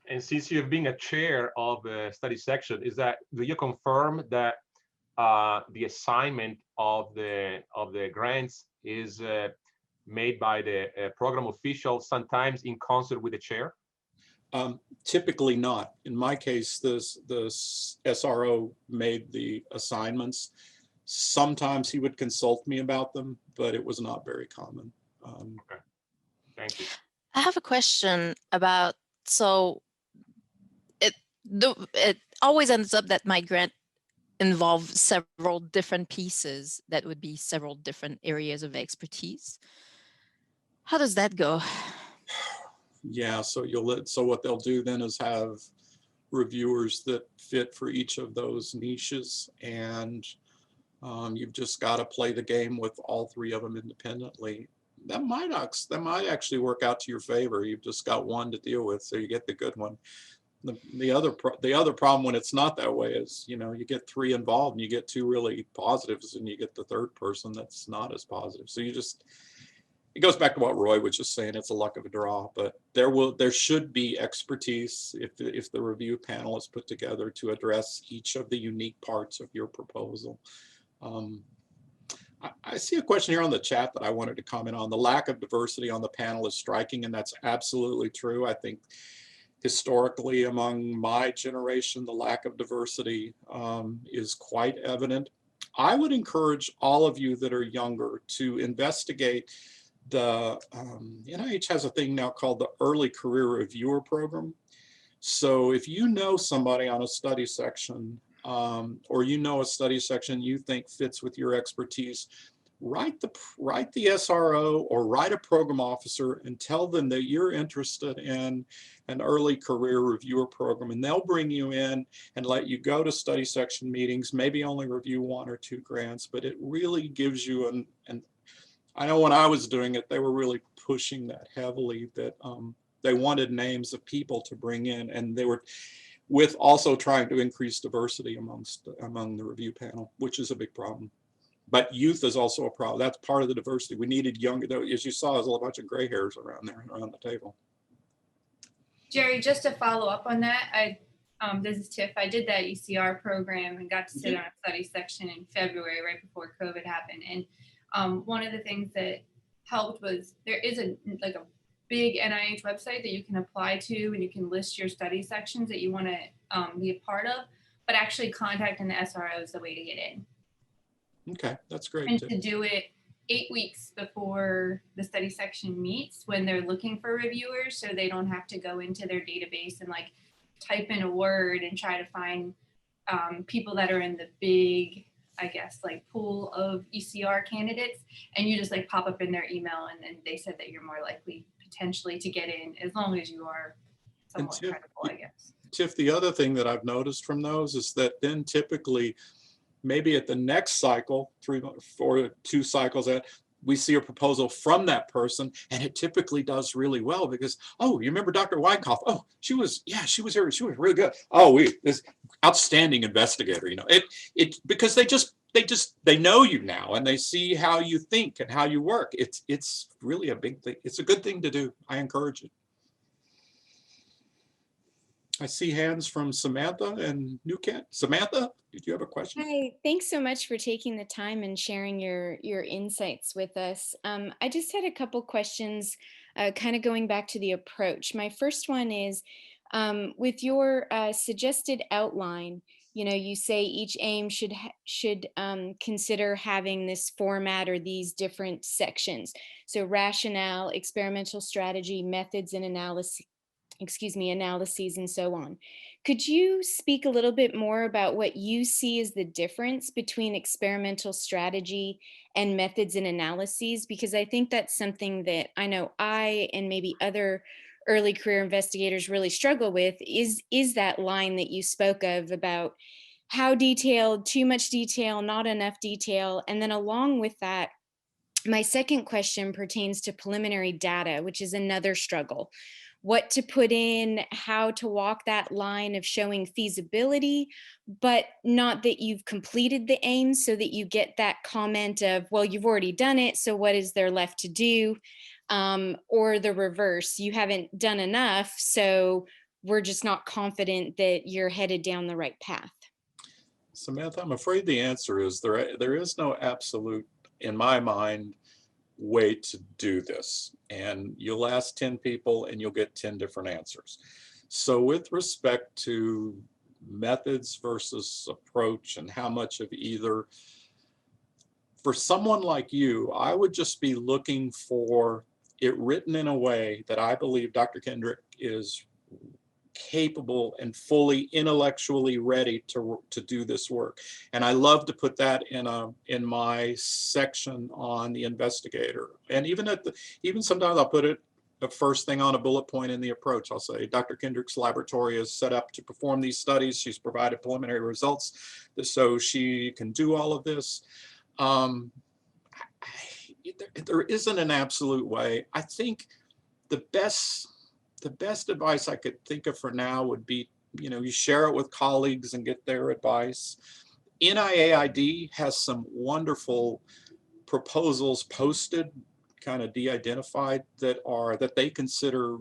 And since you've been a chair of the study section, do you confirm that the assignment of the grants is made by the program official, sometimes in concert with the chair? Typically not. In my case, the SRO made the assignments. Sometimes he would consult me about them, but it was not very common. Okay, thank you. I have a question about, so it always ends up that my grant involves several different pieces that would be several different areas of expertise. How does that go? Yeah, so what they'll do then is have reviewers that fit for each of those niches, and you've just got to play the game with all three of them independently. That might actually work out to your favor. You've just got one to deal with, so you get the good one. The other problem when it's not that way is, you know, you get three involved and you get two really positives, and you get the third person that's not as positive. So it goes back to what Roy was just saying. It's a luck of a draw, but there should be expertise if the review panel is put together to address each of the unique parts of your proposal. I see a question here on the chat that I wanted to comment on. The lack of diversity on the panel is striking, and that's absolutely true. I think historically among my generation, the lack of diversity is quite evident. I would encourage all of you that are younger to investigate the NIH has a thing now called the Early Career Reviewer Program. So if you know somebody on a study section, or you know a study section you think fits with your expertise, write the SRO or write a program officer and tell them that you're interested in an early career reviewer program, and they'll bring you in and let you go to study section meetings, maybe only review 1 or 2 grants, but it really gives you an I know when I was doing it, they were really pushing that heavily, that they wanted names of people to bring in, and they were with also trying to increase diversity among the review panel, which is a big problem. But youth is also a problem. That's part of the diversity. We needed younger, though, as you saw, there's a bunch of gray hairs around there, around the table. Jerry, just to follow up on that, this is Tiff. I did that ECR program and got to sit on a study section in February, right before COVID happened. And one of the things that helped was there is a big NIH website that you can apply to, and you can list your study sections that you want to be a part of, but actually contacting the SRO is the way to get in. Okay, that's great. And to do it 8 weeks before the study section meets when they're looking for reviewers, so they don't have to go into their database and like type in a word and try to find people that are in the big, I guess, like pool of ECR candidates, and you just like pop up in their email, and then they said that you're more likely potentially to get in as long as you are somewhat credible, I guess. Tiff, the other thing that I've noticed from those is that then typically maybe at the next cycle, 3 or 2 cycles, that we see a proposal from that person, and it typically does really well because, oh, you remember Dr. Wyckoff? Oh, she was here. She was really good. Oh, this outstanding investigator. You know, it because they know you now, and they see how you think and how you work. It's really a big thing. It's a good thing to do. I encourage it. I see hands from Samantha and New Kent. Samantha, did you have a question? Hi, thanks so much for taking the time and sharing your insights with us. I just had a couple questions, kind of going back to the approach. My first one is, with your suggested outline, you say each aim should consider having this format or these different sections. So rationale, experimental strategy, methods and analyses, and so on. Could you speak a little bit more about what you see as the difference between experimental strategy and methods and analyses? Because I think that's something that I know I and maybe other early career investigators really struggle with, is that line that you spoke of about how detailed, too much detail, not enough detail. And then along with that, my second question pertains to preliminary data, which is another struggle. What to put in, how to walk that line of showing feasibility, but not that you've completed the aim, so that you get that comment of, well, you've already done it, so what is there left to do? Or the reverse, you haven't done enough, so we're just not confident that you're headed down the right path. Samantha, I'm afraid the answer is there is no absolute, in my mind, way to do this, and you'll ask 10 people and you'll get 10 different answers. So with respect to methods versus approach and how much of either, for someone like you, I would just be looking for it written in a way that I believe Dr. Kendrick is capable and fully intellectually ready to do this work. And I love to put that in my section on the investigator. And even sometimes I'll put it the first thing on a bullet point in the approach. I'll say Dr. Kendrick's laboratory is set up to perform these studies. She's provided preliminary results so she can do all of this. There isn't an absolute way. I think the best advice I could think of for now would be, you share it with colleagues and get their advice. NIAID has some wonderful proposals posted, kind of de-identified, that they consider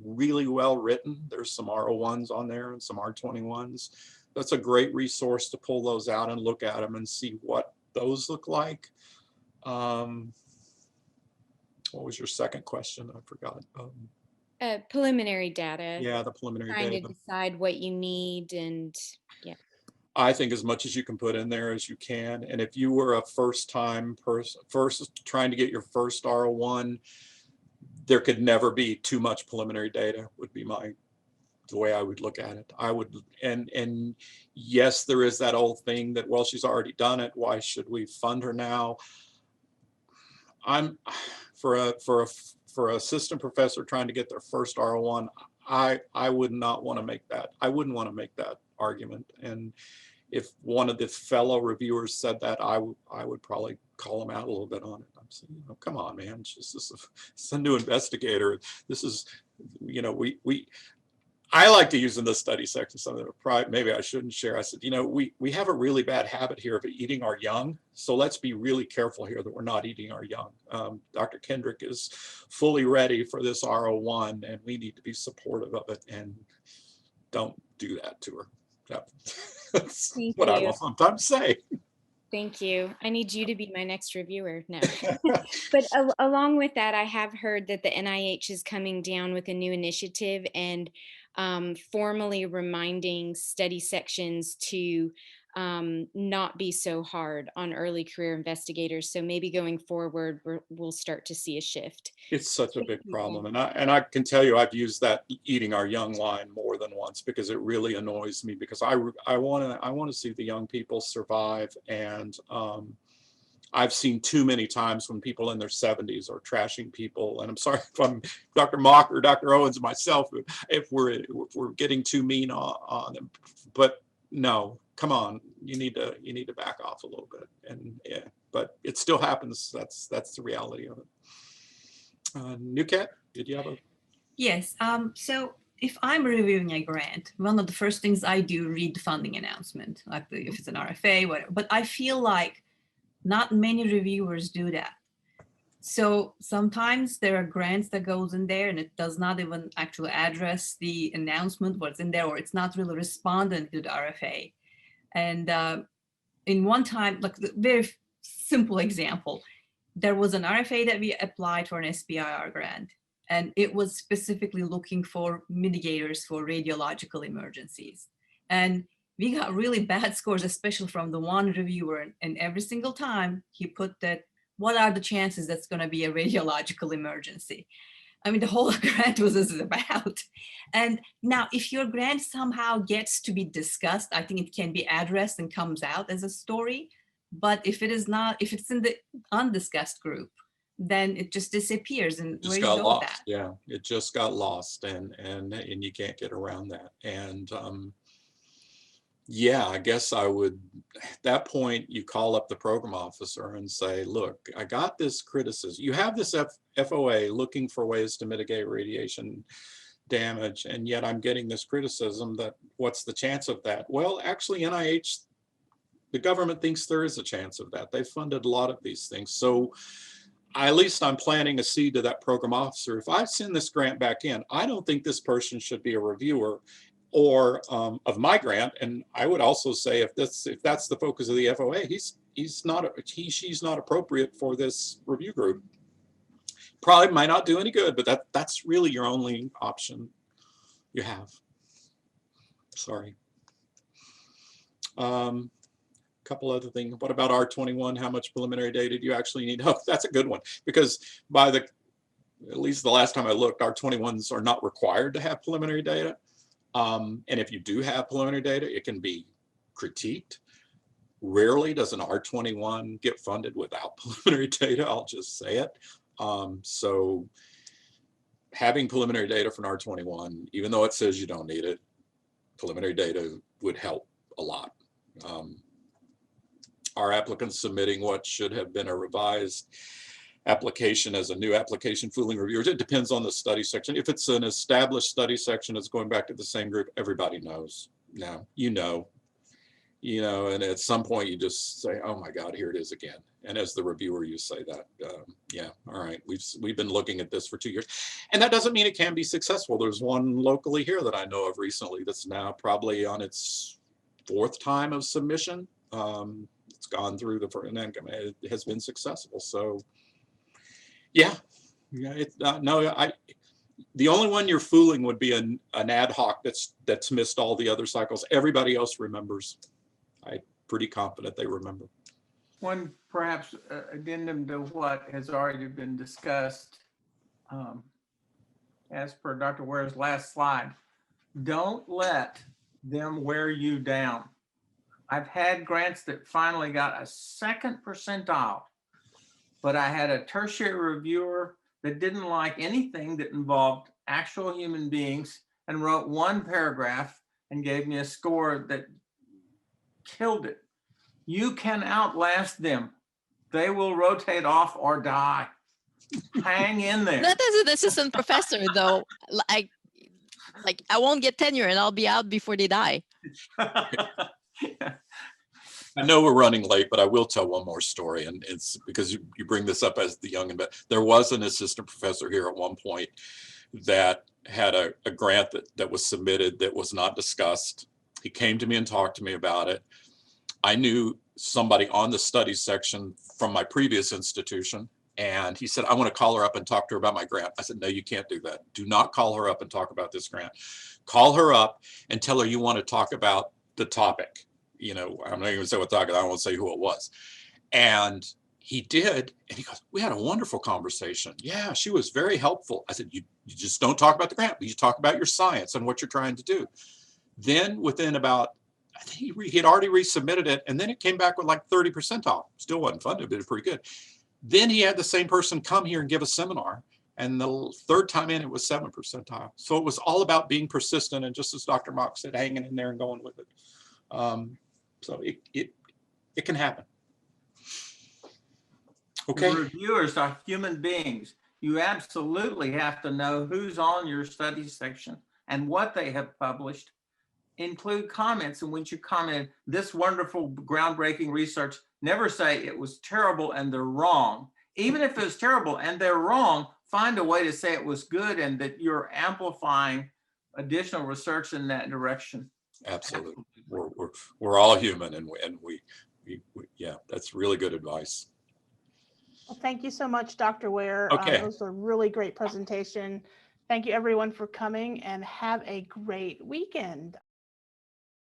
really well written. There's some R01s on there and some R21s. That's a great resource to pull those out and look at them and see what those look like. What was your second question? I forgot. Preliminary data. Yeah, the preliminary trying data. to decide what you need, and yeah. I think as much as you can put in there as you can. And if you were a first-time person, trying to get your first R01, there could never be too much preliminary data, would be the way I would look at it. I would, and yes, there is that old thing that, well, she's already done it. Why should we fund her now? I'm for a assistant professor trying to get their first R01, I would not want to make that. I wouldn't want to make that argument. And if one of the fellow reviewers said that, I would probably call him out a little bit on it. I'm saying, you know, come on, man, it's a new investigator. This is, you know, I like to use in the study section something that maybe I shouldn't share. I said, you know, we have a really bad habit here of eating our young. So let's be really careful here that we're not eating our young. Dr. Kendrick is fully ready for this R01 and we need to be supportive of it, and don't do that to her. That's Thank what I you. will sometimes say. Thank you. I need you to be my next reviewer now. But along with that, I have heard that the NIH is coming down with a new initiative and formally reminding study sections to not be so hard on early career investigators. So maybe going forward, we'll start to see a shift. It's such a big problem. And I can tell you, I've used that eating our young line more than once because it really annoys me, because I want to see the young people survive. And I've seen too many times when people in their 70s are trashing people. And I'm sorry if I'm Dr. Mock or Dr. Owens myself, if we're getting too mean on them. But no, come on, you need to back off a little bit. And yeah, but it still happens. That's the reality of it. Nuket, did you have a? Yes. So if I'm reviewing a grant, one of the first things I do, read the funding announcement, like if it's an RFA, whatever. But I feel like not many reviewers do that. So sometimes there are grants that goes in there and it does not even actually address the announcement, what's in there, or it's not really responding to the RFA. And in one time, like the very simple example, there was an RFA that we applied for an SBIR grant, and it was specifically looking for mitigators for radiological emergencies. And we got really bad scores, especially from the one reviewer. And every single time he put that, what are the chances that's going to be a radiological emergency? I mean, the whole grant was this is about. And now if your grant somehow gets to be discussed, I think it can be addressed and comes out as a story. But if it is not, if it's in the undiscussed group, then it just disappears. And Just where do you got go with lost. that? Yeah, it just got lost, and you can't get around that. And yeah, I guess I would, at that point, you call up the program officer and say, look, I got this criticism. You have this FOA looking for ways to mitigate radiation damage, and yet I'm getting this criticism that what's the chance of that? Well, actually, NIH, the government thinks there is a chance of that. They've funded a lot of these things. So at least I'm planting a seed to that program officer. If I send this grant back in, I don't think this person should be a reviewer or of my grant. And I would also say if that's the focus of the FOA, she's not appropriate for this review group. Probably might not do any good, but that's really your only option you have. Sorry. Couple other things. What about R21? How much preliminary data do you actually need? Oh, that's a good one, because at least the last time I looked, R21s are not required to have preliminary data. And if you do have preliminary data, it can be critiqued. Rarely does an R21 get funded without preliminary data. I'll just say it. So having preliminary data for an R21, even though it says you don't need it, preliminary data would help a lot. Our applicants submitting what should have been a revised application as a new application fooling reviewers. It depends on the study section. If it's an established study section that's going back to the same group, everybody knows now, you know, and at some point you just say, oh my God, here it is again. And as the reviewer, you say that, yeah, all right, we've been looking at this for 2 years. And that doesn't mean it can be successful. There's one locally here that I know of recently that's now probably on its 4th time of submission. It's gone through and then it has been successful. So yeah, the only one you're fooling would be an ad hoc that's missed all the other cycles. Everybody else remembers. I'm pretty confident they remember. One perhaps addendum to what has already been discussed, as per Dr. Ware's last slide, don't let them wear you down. I've had grants that finally got a 2nd percentile but I had a tertiary reviewer that didn't like anything that involved actual human beings and wrote one paragraph and gave me a score that killed it. You can outlast them. They will rotate off or die. Hang in there. Not as an assistant professor, though. Like I won't get tenure and I'll be out before they die. I know we're running late, but I will tell one more story, and it's because you bring this up as the young and there was an assistant professor here at one point that had a grant that was submitted that was not discussed. He came to me and talked to me about it. I knew somebody on the studies section from my previous institution, and he said, I want to call her up and talk to her about my grant. I said, no, you can't do that. Do not call her up and talk about this grant. Call her up and tell her you want to talk about the topic. You know, I'm not even gonna say what topic, I don't want to say who it was. And he did, and he goes, we had a wonderful conversation. Yeah, she was very helpful. I said, you just don't talk about the grant, but you talk about your science and what you're trying to do. Then within about, I think he had already resubmitted it, and then it came back with like 30% off. Still wasn't funded, but it was pretty good. Then he had the same person come here and give a seminar, and the third time in, it was 7% off. So it was all about being persistent, and just as Dr. Mock said, hanging in there and going with it. So it can happen. Okay. The reviewers are human beings. You absolutely have to know who's on your study section and what they have published. Include comments, and when you comment, this wonderful groundbreaking research, never say it was terrible and they're wrong. Even if it's terrible and they're wrong, find a way to say it was good and that you're amplifying additional research in that direction. Absolutely. We're all human, and we yeah, that's really good advice. Well, thank you so much, Dr. Ware. Okay. It was a really great presentation. Thank you everyone for coming, and have a great weekend.